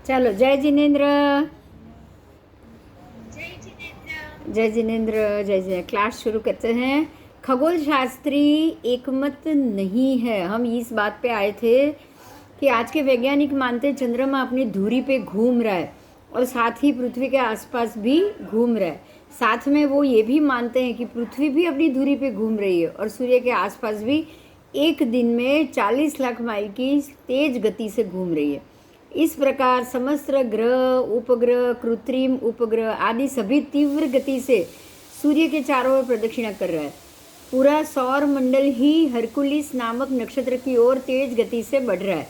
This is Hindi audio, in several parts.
चलो जय जिनेन्द्र। जय जिनेन्द्र। जय जिनेन्द्र। जय जय। क्लास शुरू करते हैं। खगोल शास्त्री एकमत नहीं है। हम इस बात पे आए थे कि आज के वैज्ञानिक मानते हैं चंद्रमा अपनी धुरी पे घूम रहा है और साथ ही पृथ्वी के आसपास भी घूम रहा है। साथ में वो ये भी मानते हैं कि पृथ्वी भी अपनी धुरी पे घूम रही है और सूर्य के आसपास भी एक दिन में 40 लाख माइल की तेज गति से घूम रही है। इस प्रकार समस्त ग्रह, उपग्रह, कृत्रिम उपग्रह आदि सभी तीव्र गति से सूर्य के चारों ओर प्रदक्षिणा कर रहा है। पूरा सौर मंडल ही हरकुलिस नामक नक्षत्र की ओर तेज गति से बढ़ रहा है।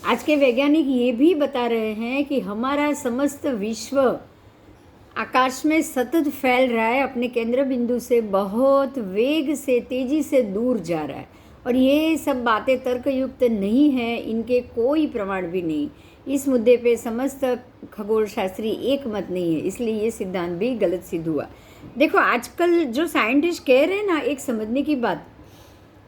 आज के वैज्ञानिक ये भी बता रहे हैं कि हमारा समस्त विश्व आकाश में सतत फैल रहा है, अपने केंद्र बिंदु से बहुत वेग से तेजी से दूर जा रहा है। और ये सब बातें तर्कयुक्त नहीं है, इनके कोई प्रमाण भी नहीं। इस मुद्दे पे समस्त खगोल शास्त्री एक मत नहीं है, इसलिए ये सिद्धांत भी गलत सिद्ध हुआ। देखो आजकल जो साइंटिस्ट कह रहे हैं ना, एक समझने की बात,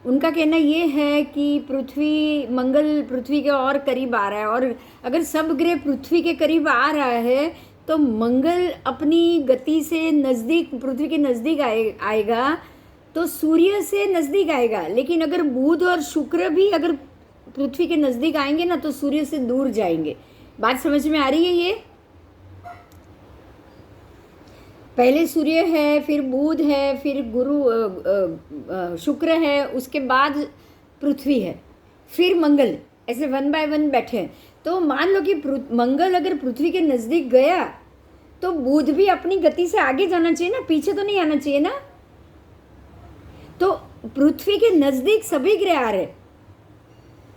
उनका कहना ये है कि मंगल पृथ्वी के और करीब आ रहा है, और अगर सब ग्रह पृथ्वी के करीब आ रहा है तो मंगल अपनी गति से नज़दीक, पृथ्वी के नज़दीक आएगा तो सूर्य से नज़दीक आएगा। लेकिन अगर बुध और शुक्र भी अगर पृथ्वी के नज़दीक आएंगे ना तो सूर्य से दूर जाएंगे। बात समझ में आ रही है? ये पहले सूर्य है, फिर बुध है, फिर शुक्र है, उसके बाद पृथ्वी है, फिर मंगल, ऐसे वन बाय वन बैठे हैं। तो मान लो कि मंगल अगर पृथ्वी के नज़दीक गया तो बुध भी अपनी गति से आगे जाना चाहिए ना, पीछे तो नहीं आना चाहिए ना। तो पृथ्वी के नज़दीक सभी ग्रह आ रहे,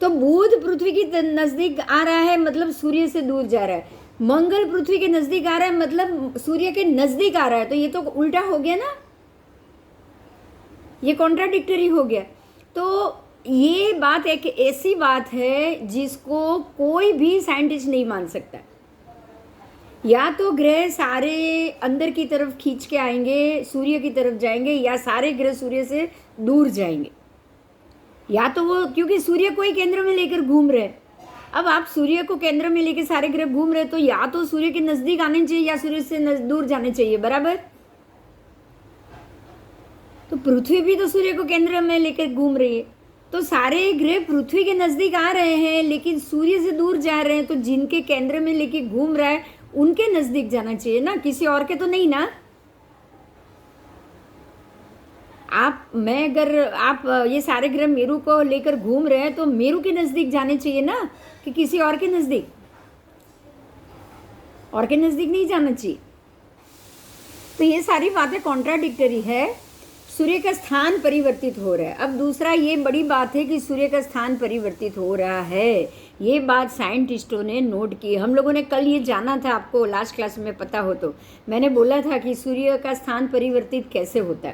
तो बुध पृथ्वी के नज़दीक आ रहा है मतलब सूर्य से दूर जा रहा है। मंगल पृथ्वी के नज़दीक आ रहा है मतलब सूर्य के नज़दीक आ रहा है। तो ये तो उल्टा हो गया ना, ये कॉन्ट्राडिक्टरी हो गया। तो ये बात एक ऐसी बात है जिसको कोई भी साइंटिस्ट नहीं मान सकता। या तो ग्रह सारे अंदर की तरफ खींच के आएंगे, सूर्य की तरफ जाएंगे, या सारे ग्रह सूर्य से दूर जाएंगे। या तो वो, क्योंकि सूर्य को ही केंद्र में लेकर घूम रहे हैं। अब आप सूर्य को केंद्र में लेकर सारे ग्रह घूम रहे हैं तो या तो सूर्य के नज़दीक आने चाहिए या सूर्य से दूर जाने चाहिए, बराबर। तो पृथ्वी भी तो सूर्य को केंद्र में लेकर घूम रही है। तो सारे ग्रह पृथ्वी के नज़दीक आ रहे हैं लेकिन सूर्य से दूर जा रहे हैं, तो जिनके केंद्र में लेके घूम रहा है उनके नज़दीक जाना चाहिए ना, किसी और के तो नहीं ना। अगर आप ये सारे ग्रह मेरू को लेकर घूम रहे हैं तो मेरू के नज़दीक जाने चाहिए ना, कि किसी और के नज़दीक? और के नज़दीक नहीं जाना चाहिए। तो ये सारी बातें कॉन्ट्राडिक्टरी है। सूर्य का स्थान परिवर्तित हो रहा है। अब दूसरा ये बड़ी बात है कि सूर्य का स्थान परिवर्तित हो रहा है, ये बात साइंटिस्टों ने नोट की। हम लोगों ने कल ये जाना था, आपको लास्ट क्लास में पता हो तो मैंने बोला था कि सूर्य का स्थान परिवर्तित कैसे होता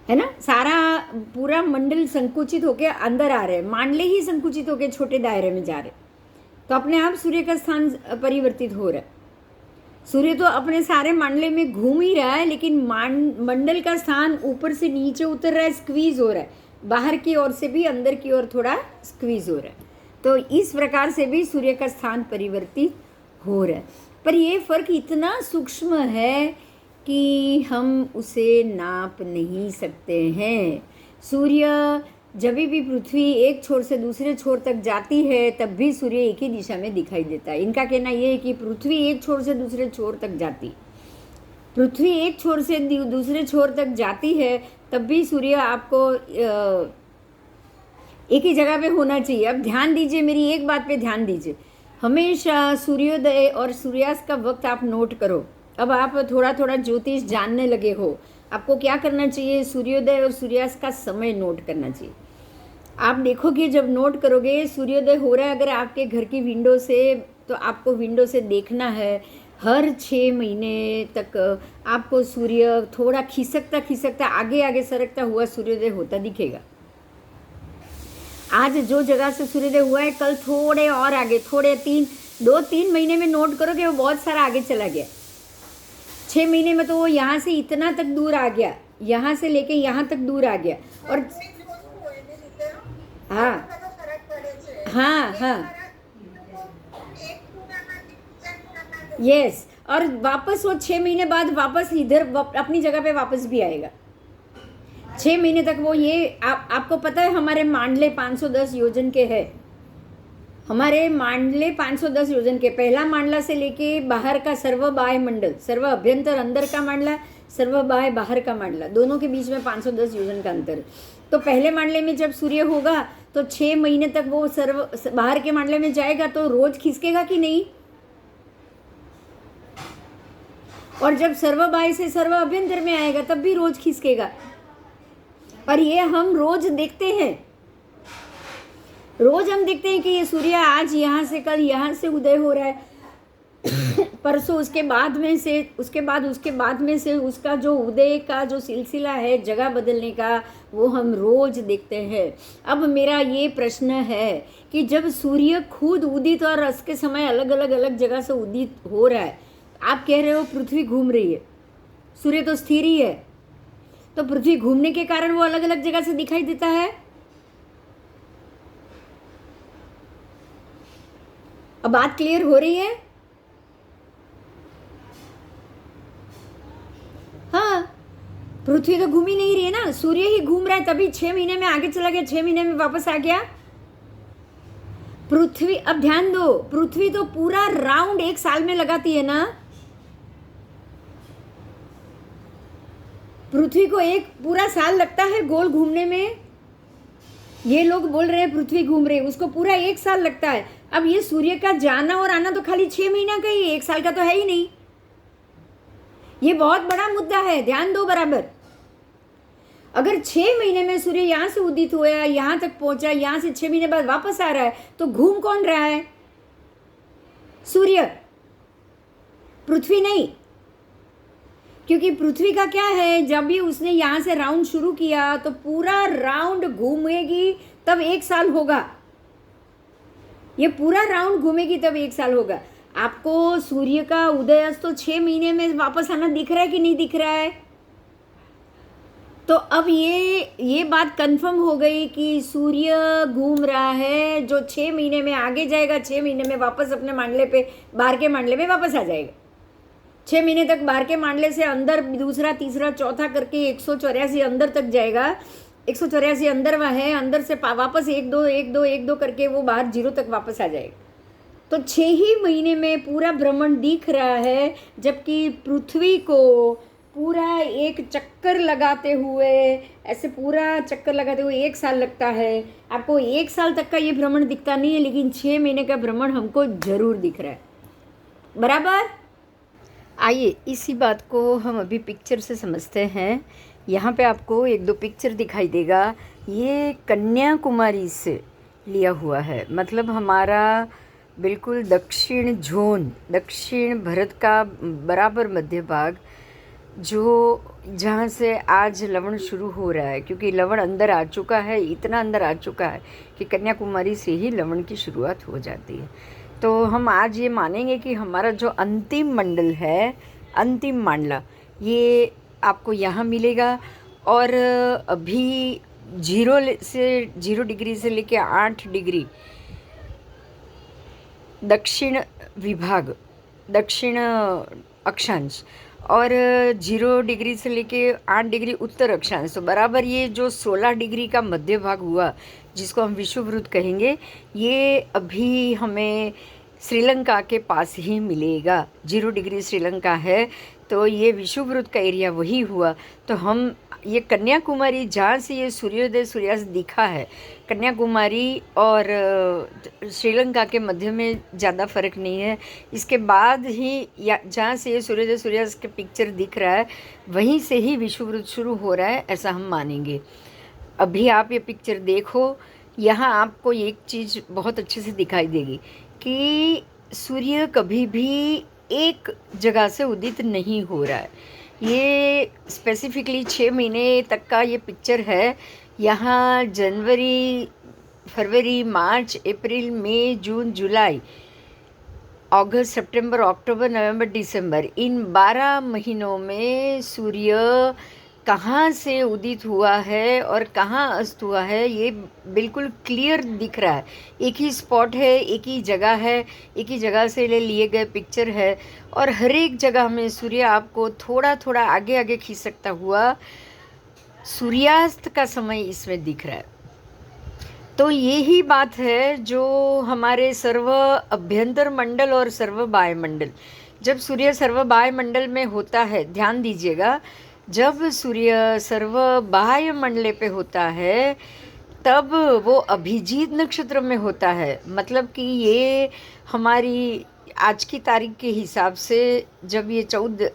है ना। सारा पूरा मंडल संकुचित होकर अंदर आ रहे हैं, मांडले ही संकुचित होकर छोटे दायरे में जा रहे, तो अपने आप सूर्य का स्थान परिवर्तित हो रहा है। सूर्य तो अपने सारे मंडले में घूम ही रहा है, लेकिन मंडल का स्थान ऊपर से नीचे उतर रहा है, स्क्वीज हो रहा है, बाहर की ओर से भी अंदर की ओर थोड़ा स्क्वीज हो रहा है। तो इस प्रकार से भी सूर्य का स्थान परिवर्तित हो रहा है। पर ये फर्क इतना सूक्ष्म है कि हम उसे नाप नहीं सकते हैं। सूर्य जब भी पृथ्वी एक छोर से दूसरे छोर तक जाती है तब भी सूर्य एक ही दिशा में दिखाई देता है। इनका कहना यह है कि पृथ्वी एक छोर से दूसरे छोर तक जाती, पृथ्वी एक छोर से दूसरे छोर तक जाती है तब भी सूर्य आपको एक ही जगह पे होना चाहिए। अब ध्यान दीजिए, मेरी एक बात पे ध्यान दीजिए, हमेशा सूर्योदय और सूर्यास्त का वक्त आप नोट करो। अब आप थोड़ा थोड़ा ज्योतिष जानने लगे हो, आपको क्या करना चाहिए? सूर्योदय और सूर्यास्त का समय नोट करना चाहिए। आप देखोगे, जब नोट करोगे सूर्योदय हो रहा है अगर आपके घर की विंडो से, तो आपको विंडो से देखना है हर 6 महीने तक आपको सूर्य थोड़ा खिसकता खिसकता आगे आगे सरकता हुआ सूर्योदय होता दिखेगा। आज जो जगह से सूर्योदय हुआ है कल थोड़े और आगे, थोड़े 2-3 महीने में नोट करोगे वो बहुत सारा आगे चला गया। 6 महीने में तो वो यहाँ से इतना तक दूर आ गया, यहाँ से लेके यहाँ तक दूर आ गया। और हाँ हाँ हाँ यस, और वापस वो 6 महीने बाद वापस इधर अपनी जगह पे वापस भी आएगा। 6 महीने तक वो ये आपको पता है हमारे मांडले 510 योजन के है। हमारे मांडले 510 योजन के, पहला मांडला से लेके बाहर का सर्व बाह्य मंडल, सर्व अभ्यंतर अंदर का मांडला, सर्व बाह्य बाहर का मांडला, दोनों के बीच में 510 योजन का अंतर। तो पहले मांडले में जब सूर्य होगा तो 6 महीने तक वो सर्व बाहर के मांडले में जाएगा, तो रोज खिसकेगा कि नहीं? और जब सर्व बाह्य से सर्व अभ्यंतर में आएगा तब भी रोज खिसकेगा। और ये हम रोज देखते हैं, रोज हम देखते हैं कि ये सूर्य आज यहाँ से कल यहाँ से उदय हो रहा है, परसों उसके बाद में से उसके बाद में से उसका जो उदय का जो सिलसिला है जगह बदलने का, वो हम रोज देखते हैं। अब मेरा ये प्रश्न है कि जब सूर्य खुद उदित और अस्त के समय अलग जगह से उदित हो रहा है, आप कह रहे हो पृथ्वी घूम रही है, सूर्य तो स्थिर ही है, तो पृथ्वी घूमने के कारण वो अलग अलग जगह से दिखाई देता है। अब बात क्लियर हो रही है? हाँ, पृथ्वी तो घूम ही नहीं रही है ना, सूर्य ही घूम रहा है, तभी 6 महीने में आगे चला गया, 6 महीने में वापस आ गया। पृथ्वी, अब ध्यान दो, पृथ्वी तो पूरा राउंड 1 साल में लगाती है ना। पृथ्वी को एक पूरा साल लगता है गोल घूमने में। ये लोग बोल रहे हैं पृथ्वी घूम रही है, उसको पूरा 1 साल लगता है। अब ये सूर्य का जाना और आना तो खाली 6 महीना का ही, 1 साल का तो है ही नहीं। ये बहुत बड़ा मुद्दा है, ध्यान दो बराबर। अगर 6 महीने में सूर्य यहाँ से उदित हुआ, यहाँ तक पहुंचा, यहाँ से 6 महीने बाद वापस आ रहा है, तो घूम कौन रहा है? सूर्य, पृथ्वी नहीं। क्योंकि पृथ्वी का क्या है, जब भी उसने यहाँ से राउंड शुरू किया तो पूरा राउंड घूमेगी तब 1 साल होगा। ये पूरा राउंड घूमेगी तब 1 साल होगा। आपको सूर्य का उदय अस्त तो 6 महीने में वापस आना दिख रहा है कि नहीं दिख रहा है? तो अब ये बात कंफर्म हो गई कि सूर्य घूम रहा है, जो 6 महीने में आगे जाएगा, 6 महीने में वापस अपने मांडले पे, बाहर के मांडले में वापस आ जाएगा। 6 महीने तक बाहर के मांडले से अंदर दूसरा तीसरा चौथा करके 184 अंदर तक जाएगा। 184 अंदर वह है, अंदर से वापस 1 2 1 2 1 2 करके वो बाहर 0 तक वापस आ जाएगा। तो 6 ही महीने में पूरा भ्रमण दिख रहा है, जबकि पृथ्वी को पूरा एक चक्कर लगाते हुए, ऐसे पूरा चक्कर लगाते हुए 1 साल लगता है। आपको 1 साल तक का ये भ्रमण दिखता नहीं है, लेकिन 6 महीने का भ्रमण हमको जरूर दिख रहा है। बराबर? आइए इसी बात को हम अभी पिक्चर से समझते हैं। यहाँ पे आपको 1 2 पिक्चर दिखाई देगा। ये कन्याकुमारी से लिया हुआ है, मतलब हमारा बिल्कुल दक्षिण जोन, दक्षिण भारत का बराबर मध्य भाग, जो जहाँ से आज लवण शुरू हो रहा है, क्योंकि लवण अंदर आ चुका है, इतना अंदर आ चुका है कि कन्याकुमारी से ही लवण की शुरुआत हो जाती है। तो हम आज ये मानेंगे कि हमारा जो अंतिम मंडल है, अंतिम मांडला, ये आपको यहाँ मिलेगा। और अभी 0 डिग्री से लेके 8 डिग्री दक्षिण विभाग, दक्षिण अक्षांश, और 0 डिग्री से लेके 8 डिग्री उत्तर अक्षांश। तो बराबर ये जो 16 डिग्री का मध्य भाग हुआ, जिसको हम विषुववृत्त कहेंगे, ये अभी हमें श्रीलंका के पास ही मिलेगा। 0 डिग्री श्रीलंका है, तो ये विषुववृत्त का एरिया वही हुआ। तो हम ये कन्याकुमारी, जहाँ से ये सूर्योदय सूर्यास्त दिखा है, कन्याकुमारी और श्रीलंका के मध्य में ज़्यादा फर्क नहीं है। इसके बाद ही या जहाँ से ये सूर्योदय सूर्यास्त के पिक्चर दिख रहा है, वहीं से ही विषुववृत्त शुरू हो रहा है, ऐसा हम मानेंगे। अभी आप ये पिक्चर देखो, यहाँ आपको एक चीज़ बहुत अच्छे से दिखाई देगी कि सूर्य कभी भी एक जगह से उदित नहीं हो रहा है। ये स्पेसिफिकली 6 महीने तक का ये पिक्चर है। यहाँ जनवरी, फरवरी, मार्च, अप्रैल, मई, जून, जुलाई, अगस्त, सितंबर, अक्टूबर, नवंबर, दिसंबर, इन 12 महीनों में सूर्य कहाँ से उदित हुआ है और कहाँ अस्त हुआ है ये बिल्कुल क्लियर दिख रहा है। एक ही स्पॉट है, एक ही जगह है, एक ही जगह से लिए गए पिक्चर है, और हर एक जगह में सूर्य आपको थोड़ा थोड़ा आगे आगे खिसकता हुआ सूर्यास्त का समय इसमें दिख रहा है। तो यही बात है जो हमारे सर्व अभ्यंतर मंडल और सर्व बाह्य मंडल, जब सूर्य सर्व बाह्य मंडल में होता है, ध्यान दीजिएगा, जब सूर्य सर्व बाह्य मंडल पे होता है तब वो अभिजीत नक्षत्र में होता है। मतलब कि ये हमारी आज की तारीख के हिसाब से जब ये 14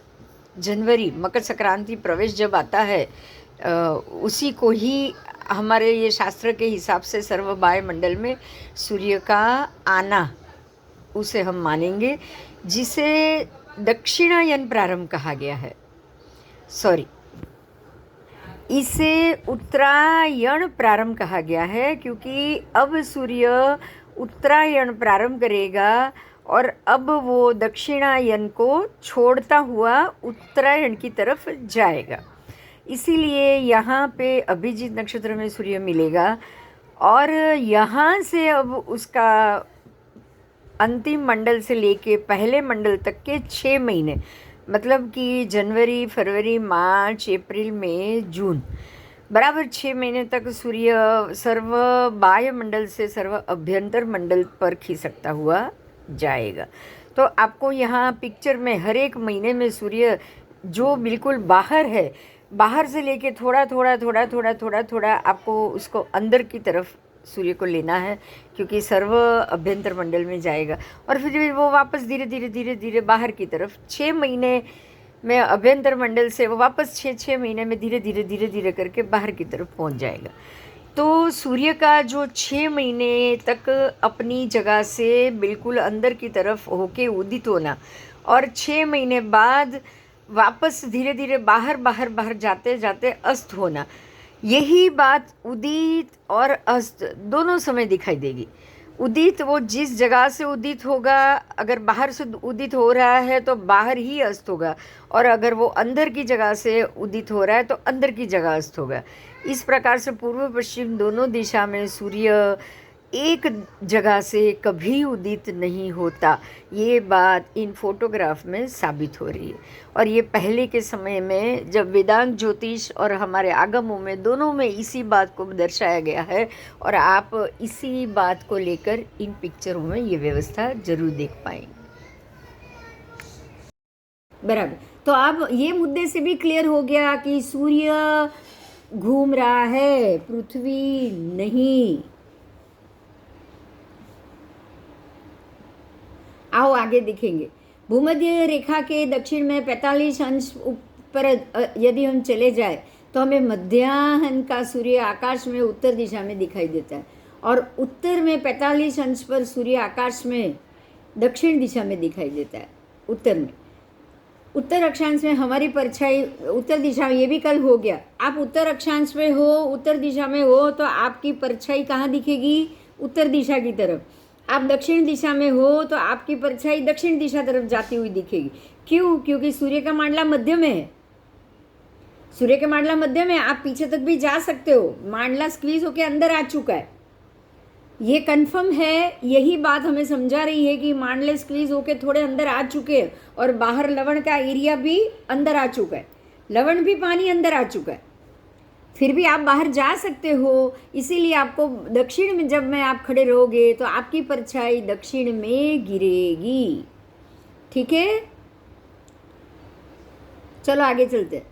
जनवरी मकर संक्रांति प्रवेश जब आता है, उसी को ही हमारे ये शास्त्र के हिसाब से सर्व बाह्य मंडल में सूर्य का आना उसे हम मानेंगे, जिसे दक्षिणायन प्रारंभ कहा गया है। सॉरी, इसे उत्तरायण प्रारंभ कहा गया है, क्योंकि अब सूर्य उत्तरायण प्रारंभ करेगा और अब वो दक्षिणायन को छोड़ता हुआ उत्तरायण की तरफ जाएगा। इसीलिए यहाँ पे अभिजीत नक्षत्र में सूर्य मिलेगा, और यहाँ से अब उसका अंतिम मंडल से लेके पहले मंडल तक के 6 महीने, मतलब कि जनवरी, फरवरी, मार्च, अप्रैल, मई, जून, बराबर 6 महीने तक सूर्य सर्व बाह्य मंडल से सर्व अभ्यंतर मंडल पर खिसकता हुआ जाएगा। तो आपको यहाँ पिक्चर में हर एक महीने में सूर्य जो बिल्कुल बाहर है, बाहर से लेके थोड़ा थोड़ा थोड़ा थोड़ा थोड़ा थोड़ा आपको उसको अंदर की तरफ सूर्य को लेना है, क्योंकि सर्व अभ्यंतर मंडल में जाएगा और फिर वो वापस धीरे धीरे धीरे धीरे बाहर की तरफ 6 महीने में अभ्यंतर मंडल से वो वापस 6 महीने में धीरे धीरे धीरे धीरे करके बाहर की तरफ पहुंच जाएगा। तो सूर्य का जो 6 महीने तक अपनी जगह से बिल्कुल अंदर की तरफ होके उदित होना और 6 महीने बाद वापस धीरे धीरे बाहर बाहर बाहर जाते जाते अस्त होना, यही बात उदित और अस्त दोनों समय दिखाई देगी। उदित वो जिस जगह से उदित होगा, अगर बाहर से उदित हो रहा है तो बाहर ही अस्त होगा, और अगर वो अंदर की जगह से उदित हो रहा है तो अंदर की जगह अस्त होगा। इस प्रकार से पूर्व पश्चिम दोनों दिशा में सूर्य एक जगह से कभी उदित नहीं होता। ये बात इन फोटोग्राफ में साबित हो रही है, और ये पहले के समय में जब वेदांत ज्योतिष और हमारे आगमों में दोनों में इसी बात को दर्शाया गया है, और आप इसी बात को लेकर इन पिक्चरों में ये व्यवस्था जरूर देख पाएंगे। बराबर। तो अब ये मुद्दे से भी क्लियर हो गया कि सूर्य घूम रहा है, पृथ्वी नहीं। आओ आगे दिखेंगे। भूमध्य रेखा के दक्षिण में 45 अंश ऊपर यदि हम चले जाए तो हमें मध्याह्न का सूर्य आकाश में उत्तर दिशा में दिखाई देता है, और उत्तर में 45 अंश पर सूर्य आकाश में दक्षिण दिशा में दिखाई देता है। उत्तर में, उत्तर अक्षांश में हमारी परछाई उत्तर दिशा में, ये भी कल हो गया। आप उत्तर अक्षांश में हो, उत्तर दिशा में हो, तो आपकी परछाई कहाँ दिखेगी? उत्तर दिशा की तरफ। आप दक्षिण दिशा में हो तो आपकी परछाई दक्षिण दिशा तरफ जाती हुई दिखेगी। क्यों? क्योंकि सूर्य का मांडला मध्य में है। सूर्य का मांडला मध्य में, आप पीछे तक भी जा सकते हो। मांडला स्क्वीज होके अंदर आ चुका है, ये कंफर्म है। यही बात हमें समझा रही है कि मांडले स्क्वीज होके थोड़े अंदर आ चुके हैं, और बाहर लवण का एरिया भी अंदर आ चुका है, लवण भी पानी अंदर आ चुका है, फिर भी आप बाहर जा सकते हो। इसीलिए आपको दक्षिण में जब में आप खड़े रहोगे तो आपकी परछाई दक्षिण में गिरेगी। ठीक है, चलो आगे चलते हैं।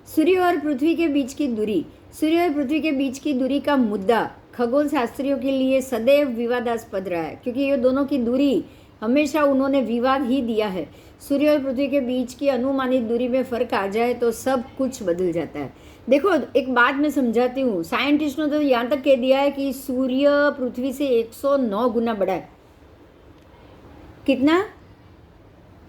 सूर्य और पृथ्वी के बीच की दूरी। सूर्य और पृथ्वी के बीच की दूरी का मुद्दा खगोल शास्त्रियों के लिए सदैव विवादास्पद रहा है, क्योंकि ये दोनों की दूरी हमेशा उन्होंने विवाद ही दिया है। सूर्य और पृथ्वी के बीच की अनुमानित दूरी में फर्क आ जाए तो सब कुछ बदल जाता है। देखो, एक बात मैं समझाती हूँ। साइंटिस्ट ने तो यहाँ तक कह दिया है कि सूर्य पृथ्वी से 109 गुना बड़ा है। कितना?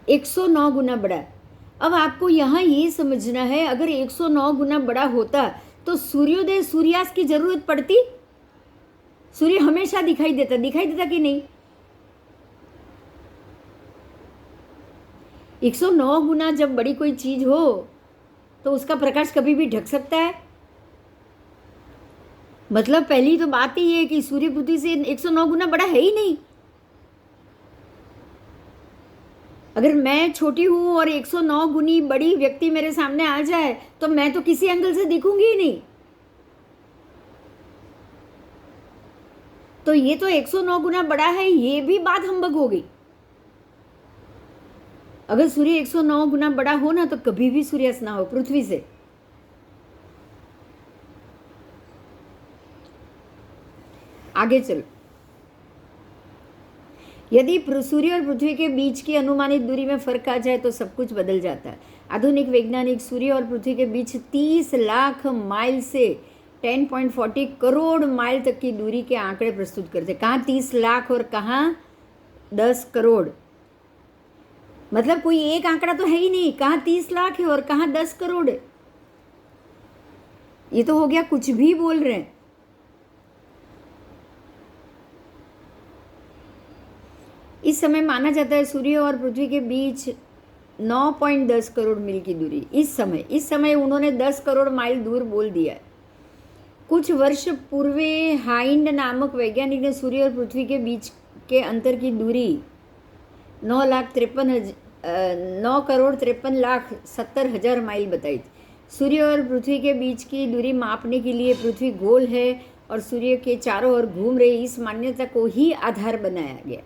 109 गुना बड़ा है। अब आपको यहाँ ये समझना है, अगर 109 गुना बड़ा होता तो सूर्योदय सूर्यास्त की जरूरत पड़ती? सूर्य हमेशा दिखाई देता कि नहीं? 109 गुना जब बड़ी कोई चीज हो तो उसका प्रकाश कभी भी ढक सकता है? मतलब पहली तो बात ही है कि सूर्य पृथ्वी से 109 गुना बड़ा है ही नहीं। अगर मैं छोटी हूं और 109 गुनी बड़ी व्यक्ति मेरे सामने आ जाए तो मैं तो किसी एंगल से दिखूंगी ही नहीं। तो ये तो 109 गुना बड़ा है, ये भी बात हम्बग हो गई। अगर सूर्य 109 गुना बड़ा हो ना तो कभी भी सूर्यास्त ना हो पृथ्वी से। आगे चलो। यदि सूर्य और पृथ्वी के बीच की अनुमानित दूरी में फर्क आ जाए तो सब कुछ बदल जाता है। आधुनिक वैज्ञानिक सूर्य और पृथ्वी के बीच 30 लाख माइल से 10.40 करोड़ माइल तक की दूरी के आंकड़े प्रस्तुत करते हैं। कहाँ 30 लाख और कहाँ 10 करोड़। मतलब कोई एक आंकड़ा तो है ही नहीं, कहाँ 30 लाख है और कहाँ 10 करोड़ है। ये तो हो गया कुछ भी बोल रहे हैं। इस समय माना जाता है सूर्य और पृथ्वी के बीच 9.10 करोड़ मील की दूरी। इस समय उन्होंने 10 करोड़ माइल दूर बोल दिया है। कुछ वर्ष पूर्वे हाइंड नामक वैज्ञानिक ने सूर्य और पृथ्वी के बीच के अंतर की दूरी 9,53,70,000 माइल बताई थी। सूर्य और पृथ्वी के बीच की दूरी मापने के लिए पृथ्वी गोल है और सूर्य के चारों ओर घूम रही, इस मान्यता को ही आधार बनाया गया।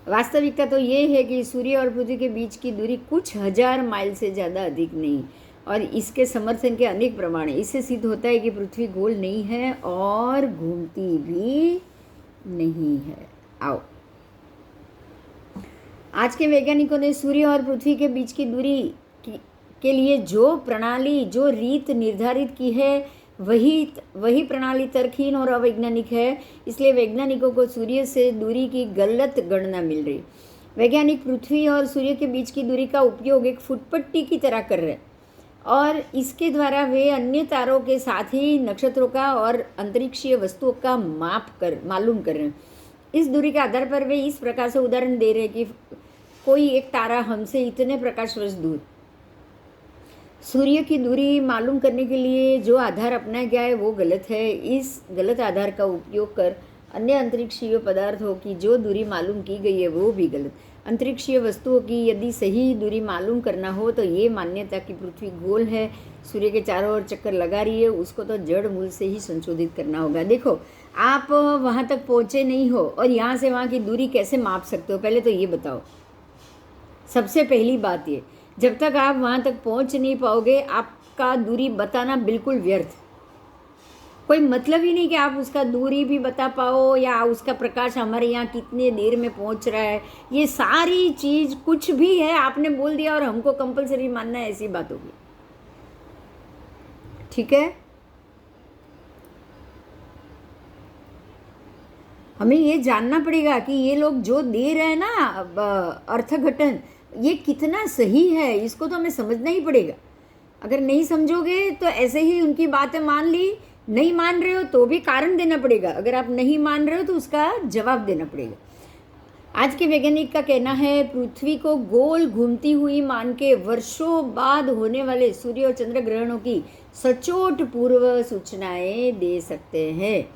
वास्तविकता तो ये है कि सूर्य और पृथ्वी के बीच की दूरी कुछ हजार माइल से ज़्यादा अधिक नहीं, और इसके समर्थन के अनेक प्रमाण हैं। इससे सिद्ध होता है कि पृथ्वी गोल नहीं है और घूमती भी नहीं है। आओ, आज के वैज्ञानिकों ने सूर्य और पृथ्वी के बीच की दूरी के लिए जो प्रणाली, जो रीत निर्धारित की है, वही प्रणाली तर्कहीन और अवैज्ञानिक है। इसलिए वैज्ञानिकों को सूर्य से दूरी की गलत गणना मिल रही। वैज्ञानिक पृथ्वी और सूर्य के बीच की दूरी का उपयोग एक फुटपट्टी की तरह कर रहे हैं और इसके द्वारा वे अन्य तारों के साथ ही नक्षत्रों का और अंतरिक्षीय वस्तुओं का मालूम कर रहे हैं। इस दूरी के आधार पर वे इस प्रकार से उदाहरण दे रहे हैं कि कोई एक तारा हमसे इतने प्रकाश वर्ष दूर। सूर्य की दूरी मालूम करने के लिए जो आधार अपनाया गया है वो गलत है। इस गलत आधार का उपयोग कर अन्य अंतरिक्षीय पदार्थों की जो दूरी मालूम की गई है वो भी गलत। अंतरिक्षीय वस्तुओं की यदि सही दूरी मालूम करना हो तो ये मान्यता कि पृथ्वी गोल है, सूर्य के चारों ओर चक्कर लगा रही है, उसको तो जड़ मूल से ही संशोधित करना होगा। देखो, आप वहाँ तक पहुँचे नहीं हो और यहाँ से वहाँ की दूरी कैसे माप सकते हो, पहले तो ये बताओ। सबसे पहली बात ये, जब तक आप वहाँ तक पहुँच नहीं पाओगे आपका दूरी बताना बिल्कुल व्यर्थ। कोई मतलब ही नहीं कि आप उसका दूरी भी बता पाओ या उसका प्रकाश हमारे यहाँ कितने देर में पहुँच रहा है। ये सारी चीज़ कुछ भी है, आपने बोल दिया और हमको कंपलसरी मानना है, ऐसी बात होगी। ठीक है, हमें ये जानना पड़ेगा कि ये लोग जो दे रहे हैं ना अर्थघटन, ये कितना सही है, इसको तो हमें समझना ही पड़ेगा। अगर नहीं समझोगे तो ऐसे ही उनकी बातें मान ली, नहीं मान रहे हो तो भी कारण देना पड़ेगा। अगर आप नहीं मान रहे हो तो उसका जवाब देना पड़ेगा। आज के वैज्ञानिक का कहना है पृथ्वी को गोल घूमती हुई मान के वर्षों बाद होने वाले सूर्य और चंद्र ग्रहणों की सचोट पूर्व सूचनाएं दे सकते हैं,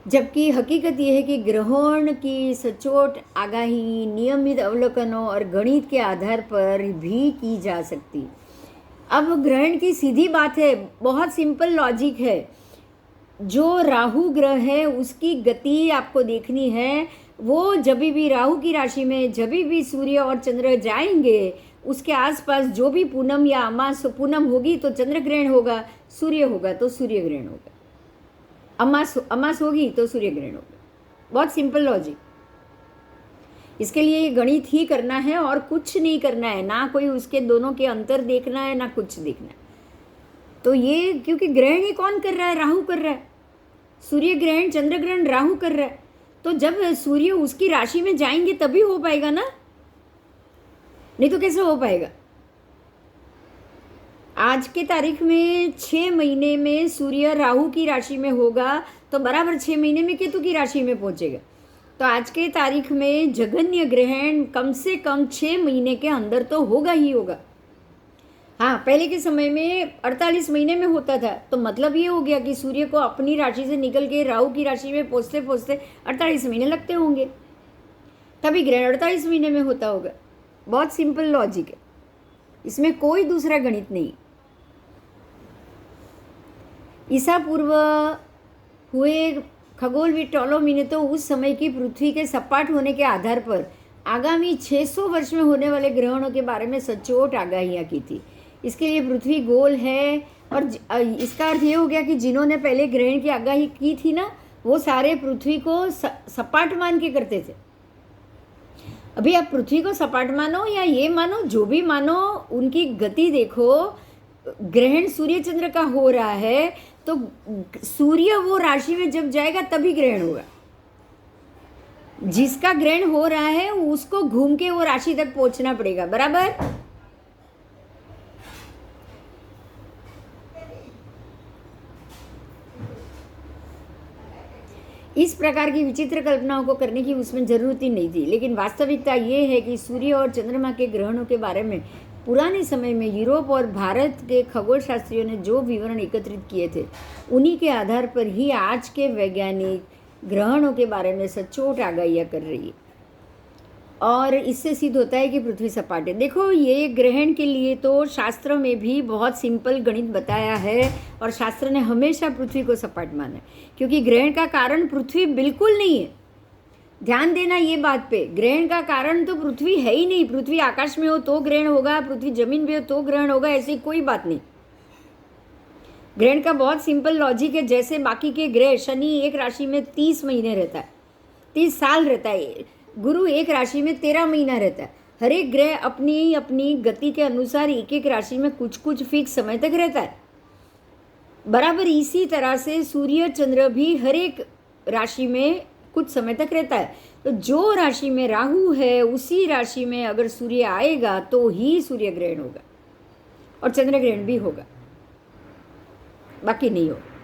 जबकि हकीकत यह है कि ग्रहण की सचोट आगाही नियमित अवलोकनों और गणित के आधार पर भी की जा सकती। अब ग्रहण की सीधी बात है, बहुत सिंपल लॉजिक है। जो राहु ग्रह है उसकी गति आपको देखनी है। वो जब भी राहु की राशि में जब भी सूर्य और चंद्र जाएंगे उसके आसपास जो भी पूनम या अमास, पूनम होगी तो चंद्र ग्रहण होगा, सूर्य होगा तो सूर्य ग्रहण होगा, अमास होगी तो सूर्य ग्रहण होगा। बहुत सिंपल लॉजिक। इसके लिए ये गणित ही करना है और कुछ नहीं करना है, ना कोई उसके दोनों के अंतर देखना है ना कुछ देखना है। तो ये क्योंकि ग्रहण ही कौन कर रहा है, राहु कर रहा है। सूर्य ग्रहण चंद्र ग्रहण राहु कर रहा है, तो जब सूर्य उसकी राशि में जाएंगे तभी हो पाएगा ना, नहीं तो कैसे हो पाएगा। आज के तारीख में 6 महीने में सूर्य राहु की राशि में होगा तो बराबर 6 महीने में केतु की राशि में पहुंचेगा। तो आज के तारीख में जघन्य ग्रहण कम से कम 6 महीने के अंदर तो होगा ही होगा। हाँ, पहले के समय में 48 महीने में होता था, तो मतलब ये हो गया कि सूर्य को अपनी राशि से निकल के राहु की राशि में पहुँचते पहुँचते 48 महीने लगते होंगे, तभी ग्रहण 48 महीने में होता होगा। बहुत सिंपल लॉजिक है, इसमें कोई दूसरा गणित नहीं। ईसा पूर्व हुए खगोलविद टॉलोमी ने तो उस समय की पृथ्वी के सपाट होने के आधार पर आगामी 600 वर्ष में होने वाले ग्रहणों के बारे में सचोट आगाहियाँ की थी। इसके लिए पृथ्वी गोल है, और इसका अर्थ ये हो गया कि जिन्होंने पहले ग्रहण की आगाही की थी ना, वो सारे पृथ्वी को सपाट मान के करते थे। अभी आप पृथ्वी को सपाट मानो या ये मानो, जो भी मानो, उनकी गति देखो। ग्रहण सूर्य चंद्र का हो रहा है, तो सूर्य वो राशि में जब जाएगा तभी ग्रहण होगा। जिसका ग्रहण हो रहा है उसको घूम के वो राशि तक पहुंचना पड़ेगा, बराबर। इस प्रकार की विचित्र कल्पनाओं को करने की उसमें जरूरत ही नहीं थी, लेकिन वास्तविकता ये है कि सूर्य और चंद्रमा के ग्रहणों के बारे में पुराने समय में यूरोप और भारत के खगोल शास्त्रियों ने जो विवरण एकत्रित किए थे, उन्हीं के आधार पर ही आज के वैज्ञानिक ग्रहणों के बारे में सचोट आगाहियाँ कर रही है, और इससे सिद्ध होता है कि पृथ्वी सपाट है। देखो, ये ग्रहण के लिए तो शास्त्र में भी बहुत सिंपल गणित बताया है, और शास्त्र ने हमेशा पृथ्वी को सपाट माना है, क्योंकि ग्रहण का कारण पृथ्वी बिल्कुल नहीं है। ध्यान देना ये बात पे, ग्रहण का कारण तो पृथ्वी है ही नहीं। पृथ्वी आकाश में हो तो ग्रहण होगा, पृथ्वी जमीन पे हो तो ग्रहण होगा, ऐसी कोई बात नहीं। ग्रहण का बहुत सिंपल लॉजिक है। जैसे बाकी के ग्रह, शनि एक राशि में 30 महीने रहता है, 30 साल रहता है। गुरु एक राशि में 13 महीना रहता है। हर एक ग्रह अपनी अपनी गति के अनुसार एक एक राशि में कुछ कुछ फिक्स समय तक रहता है। बराबर इसी तरह से सूर्य चंद्र भी हर एक राशि में कुछ समय तक रहता है। तो जो राशि में राहु है, उसी राशि में अगर सूर्य आएगा तो ही सूर्य ग्रहण होगा, और चंद्र ग्रहण भी होगा, बाकी नहीं होगा।